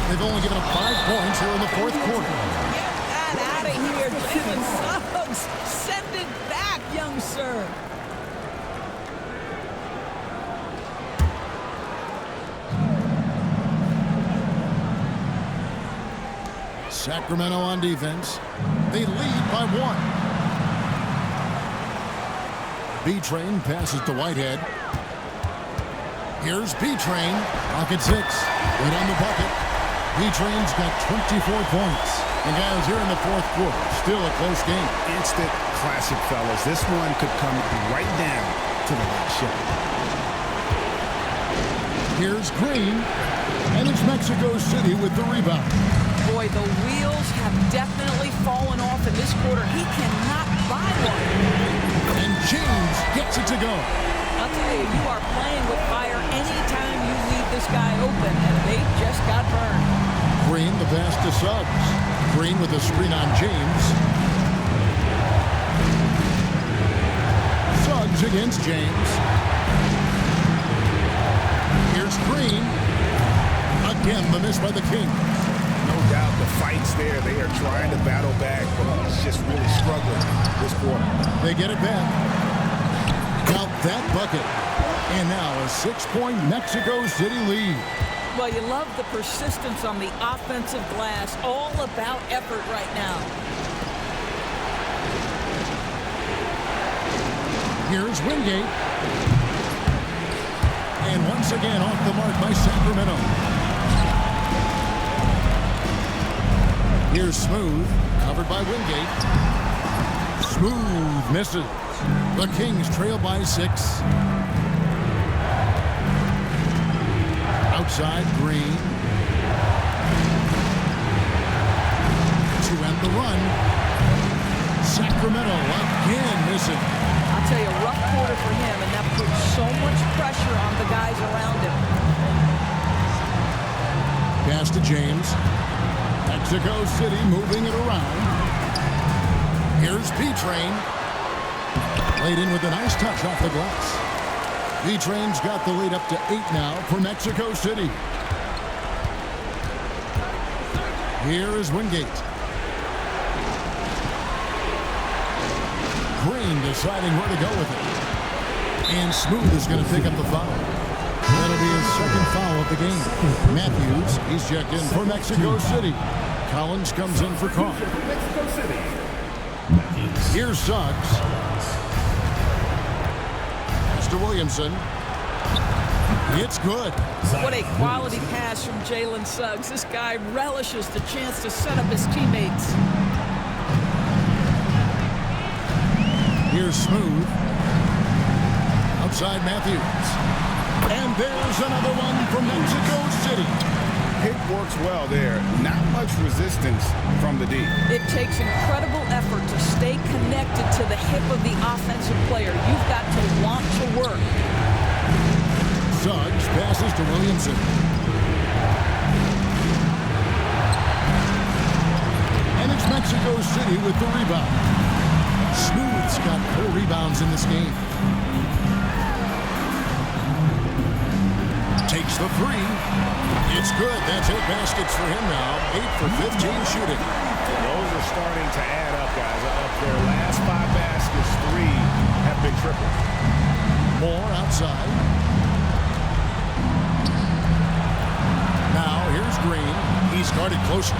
They've only given up 5 points here in the 4th quarter. Get that out of here, Jalen Suggs. Send it back, young sir. Sacramento on defense. They lead by 1. B-Train passes to Whitehead. Here's B-Train. Pocket 6. Right on the bucket. B-Train's got 24 points. And guys, here in the fourth quarter, still a close game. Instant classic, fellas. This one could come right down to the last shot. Here's Green, and it's Mexico City with the rebound. Boy, the wheels have definitely fallen off in this quarter. He cannot buy one. And James gets it to go. I'll tell you, you are playing with fire anytime you leave this guy open, and they just got burned. Green, the pass to Suggs. Green with a screen on James. Suggs against James. Here's Green. Again, the miss by the King. No doubt the fight's there. They are trying to battle back, but he's just really struggling this quarter. They get it back. Got that bucket. And now a 6-point Mexico City lead. Well, you love the persistence on the offensive glass. All about effort right now. Here's Wingate. And once again off the mark by Sacramento. Here's Smooth, covered by Wingate. Smooth misses. The Kings trail by 6. Outside, Green. To end the run. Sacramento again missing. I'll tell you, a rough quarter for him, and that puts so much pressure on the guys around him. Pass to James. Mexico City moving it around. Here's P-Train. Laid in with a nice touch off the glass. P-Train's got the lead up to 8 now for Mexico City. Here is Wingate. Green deciding where to go with it. And Smooth is going to pick up the foul. That'll be his second foul of the game. Matthews, he's checked in for Mexico City. Collins comes in for Carr. Here's Suggs. Mr. Williamson. It's good. What a quality pass from Jalen Suggs. This guy relishes the chance to set up his teammates. Here's Smooth. Outside Matthews. And there's another one from Mexico City. It works well there. Not much resistance from the D. It takes incredible effort to stay connected to the hip of the offensive player. You've got to want to work. Suggs passes to Williamson. And it's Mexico City with the rebound. Smooth's got 4 rebounds in this game. Takes the 3. It's good. That's 8 baskets for him now. 8 for 15 shooting. Those are starting to add up, guys. Up their last 5 baskets, 3 have been tripled. Moore outside. Now here's Green. He's guarded closer.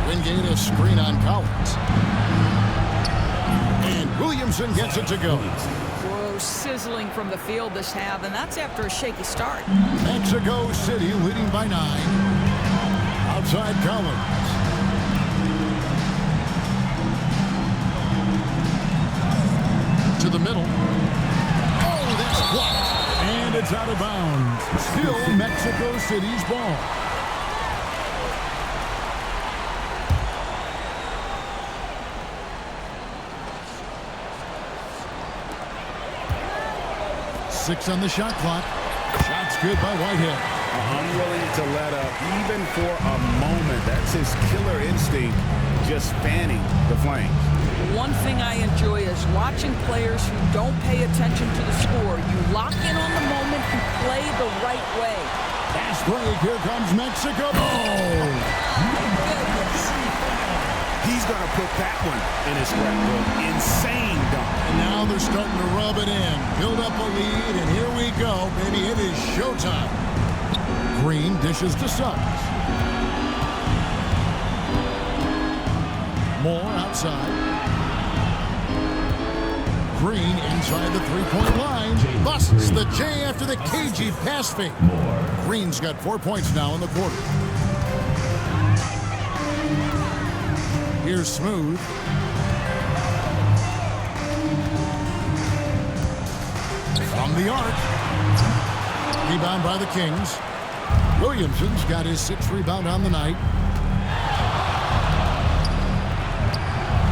Wingate a screen on Collins. And Williamson gets it to go. Whoa, sizzling from the field this half, and that's after a shaky start. Mexico City leading by 9. Outside Collins. To the middle. Oh, that's blocked. And it's out of bounds. Still Mexico City's ball. Six on the shot clock. Shot's good by Whitehead. Unwilling to let up even for a moment. That's his killer instinct, just fanning the flames. One thing I enjoy is watching players who don't pay attention to the score. You lock in on the moment and play the right way. Fast break. Here comes Mexico. Oh! He's going to put that one in his scrapbook. Insane dunk. And now they're starting to rub it in. Build up a lead, and here we go, baby. It is showtime. Green dishes to Suggs. Moore outside. Green inside the three-point line. Busts the J after the cagey pass fake. Green's got 4 points now in the quarter. Here's Smooth. From the arc. Rebound by the Kings. Williamson's got his 6th rebound on the night.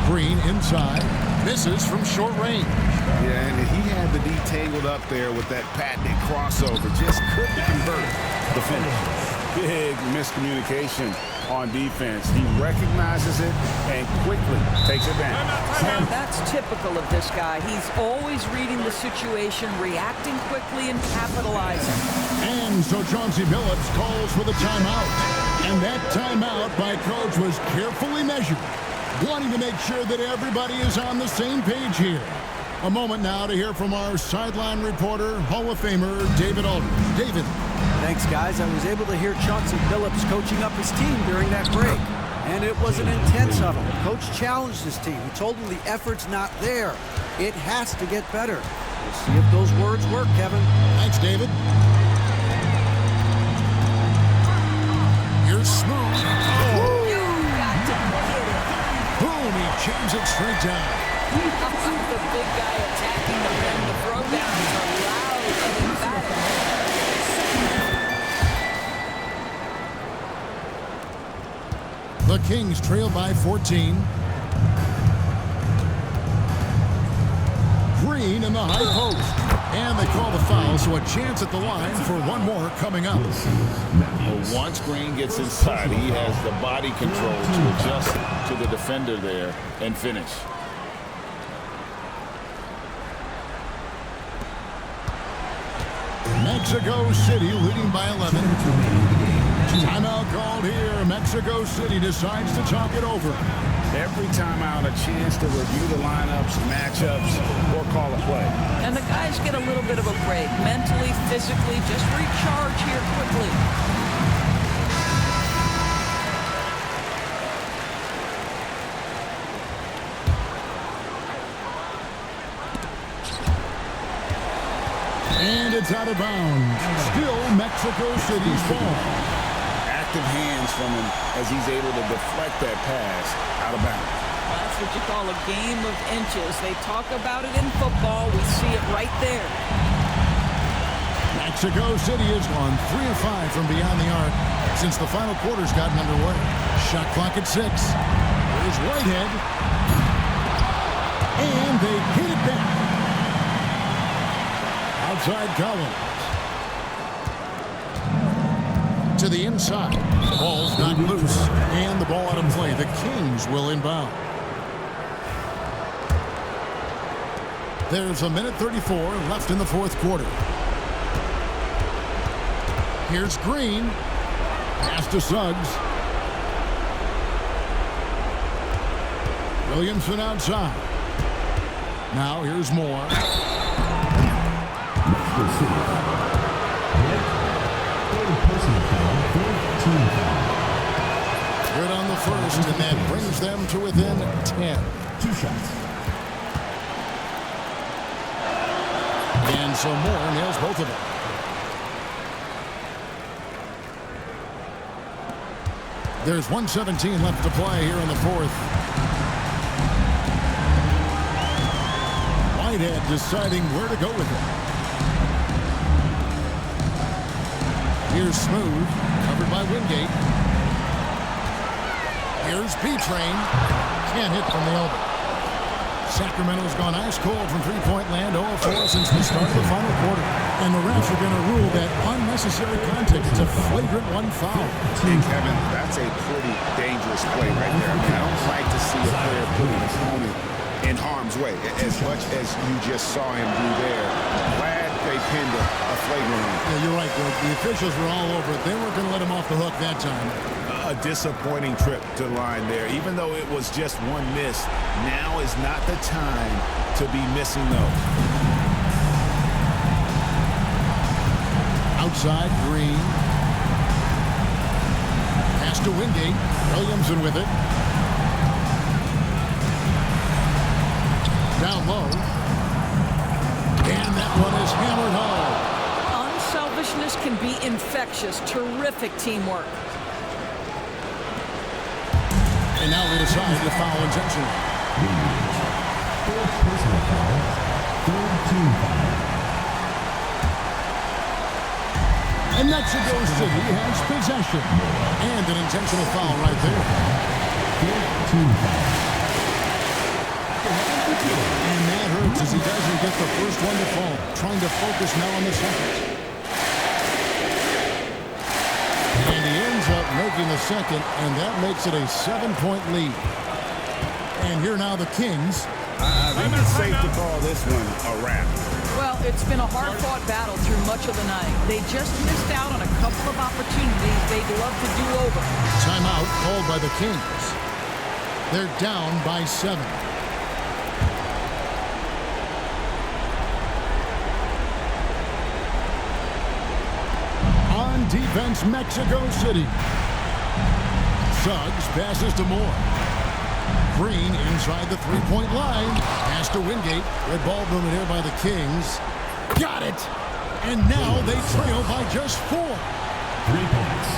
Green inside. Misses from short range. Yeah, and he had the D tangled up there with that patented crossover. Just couldn't convert the finish. Big miscommunication on defense. He recognizes it and quickly takes advantage. And that's typical of this guy. He's always reading the situation, reacting quickly, and capitalizing. And so Chauncey Billups calls for the timeout. And that timeout by Coach was carefully measured, wanting to make sure that everybody is on the same page here. A moment now to hear from our sideline reporter, Hall of Famer David Aldridge. David. Thanks, guys. I was able to hear Chauncey Billups coaching up his team during that break. And it was an intense huddle. Coach challenged his team. He told them the effort's not there. It has to get better. We'll see if those words work, Kevin. Thanks, David. Here's Smooth. Oh. You got to hit it. Boom, he jams it straight down. The big guy attacking the rim. The throwdowns are loud and emphatic. The Kings trail by 14. Green in the high post. And they call the foul, so a chance at the line for one more coming up. Well, once Green gets inside, he has the body control to adjust to the defender there and finish. Mexico City leading by 11. Timeout called here. Mexico City decides to talk it over. Every timeout, a chance to review the lineups, matchups, or call a play. And the guys get a little bit of a break. Mentally, physically, just recharge here quickly. And it's out of bounds. Still Mexico City's ball. Active hands from him as he's able to deflect that pass out of bounds. That's what you call a game of inches. They talk about it in football. We see it right there. Mexico City has gone 3 of 5 from beyond the arc since the final quarter's gotten underway. Shot clock at 6. Here's Whitehead. And they hit it back. Outside Collins. To the inside. The ball's not loose. And the ball out of play. The Kings will inbound. There's a minute 34 left in the fourth quarter. Here's Green. Pass to Suggs. Williamson outside. Now here's Moore. Good on the first, and that brings them to within 10. 2 shots. And so Moore nails both of them. There's 1:17 left to play here in the fourth. Whitehead deciding where to go with it. Here's Smooth, covered by Wingate. Here's B-Train. Can't hit from the elbow. Sacramento's gone ice cold from three-point land, 0-4 since the start of the final quarter. And the refs are going to rule that unnecessary contact. It's a flagrant 1 foul. And Kevin, that's a pretty dangerous play right there. I mean, I don't like to see a player put an opponent in harm's way, as much as you just saw him do there. Glad they pinned a flagrant on. Yeah, you're right, Greg. The officials were all over it. They weren't going to let him off the hook that time. A disappointing trip to the line there. Even though it was just one miss, now is not the time to be missing those. Outside, Green. Pass to Wingate. Williamson with it. Down low. And that one is hammered home. Unselfishness can be infectious. Terrific teamwork. And now they decide to foul intentionally. Fourth personal foul. Third team foul. And Mexico City has possession. And an intentional foul right there. Fourth team foul. And that hurts as he doesn't get the first one to fall. Trying to focus now on the second. And he ends up making the second, and that makes it a 7-point lead. And here now the Kings. I think it's safe to call this one a wrap. Well, it's been a hard-fought battle through much of the night. They just missed out on a couple of opportunities they'd love to do over. Timeout called by the Kings. They're down by 7. On defense, Mexico City. Suggs passes to Moore. Green inside the three-point line. Pass to Wingate. Red ball movement here by the Kings. Got it! And now they trail by just 4. 3 points.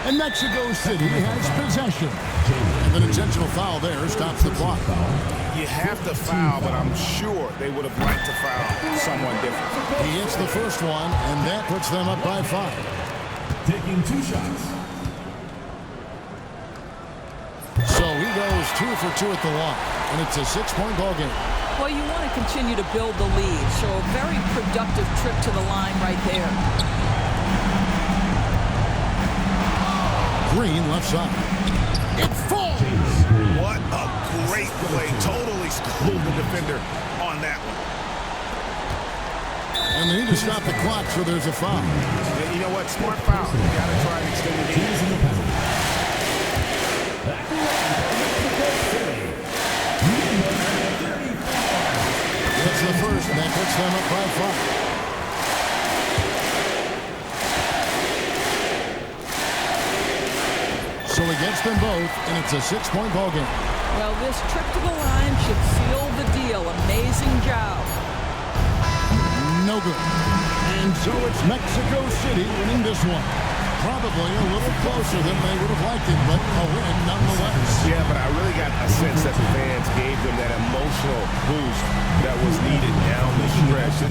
And Mexico City has possession. And an intentional foul there stops the clock. You have to foul, but I'm sure they would have liked to foul someone different. He hits the first one, and that puts them up by 5. Taking 2 shots. So he goes 2 for 2 at the line, and it's a 6-point ball game. Well, you want to continue to build the lead, so a very productive trip to the line right there. Green left side. It falls! What a great play. Totally schooled the defender on that one. And they need to stop the clock, so there's a foul. You know what? Smart foul. You got to try and extend the game. That's the first, and that puts them up by 5. So he gets them both, and it's a 6-point ball game. Well, this trip to the line should seal the deal. Amazing job. No good. And so it's Mexico City winning this one. Probably a little closer than they would have liked it, but a win nonetheless. Yeah, but I really got a sense that the fans gave them that emotional boost that was needed down the stretch.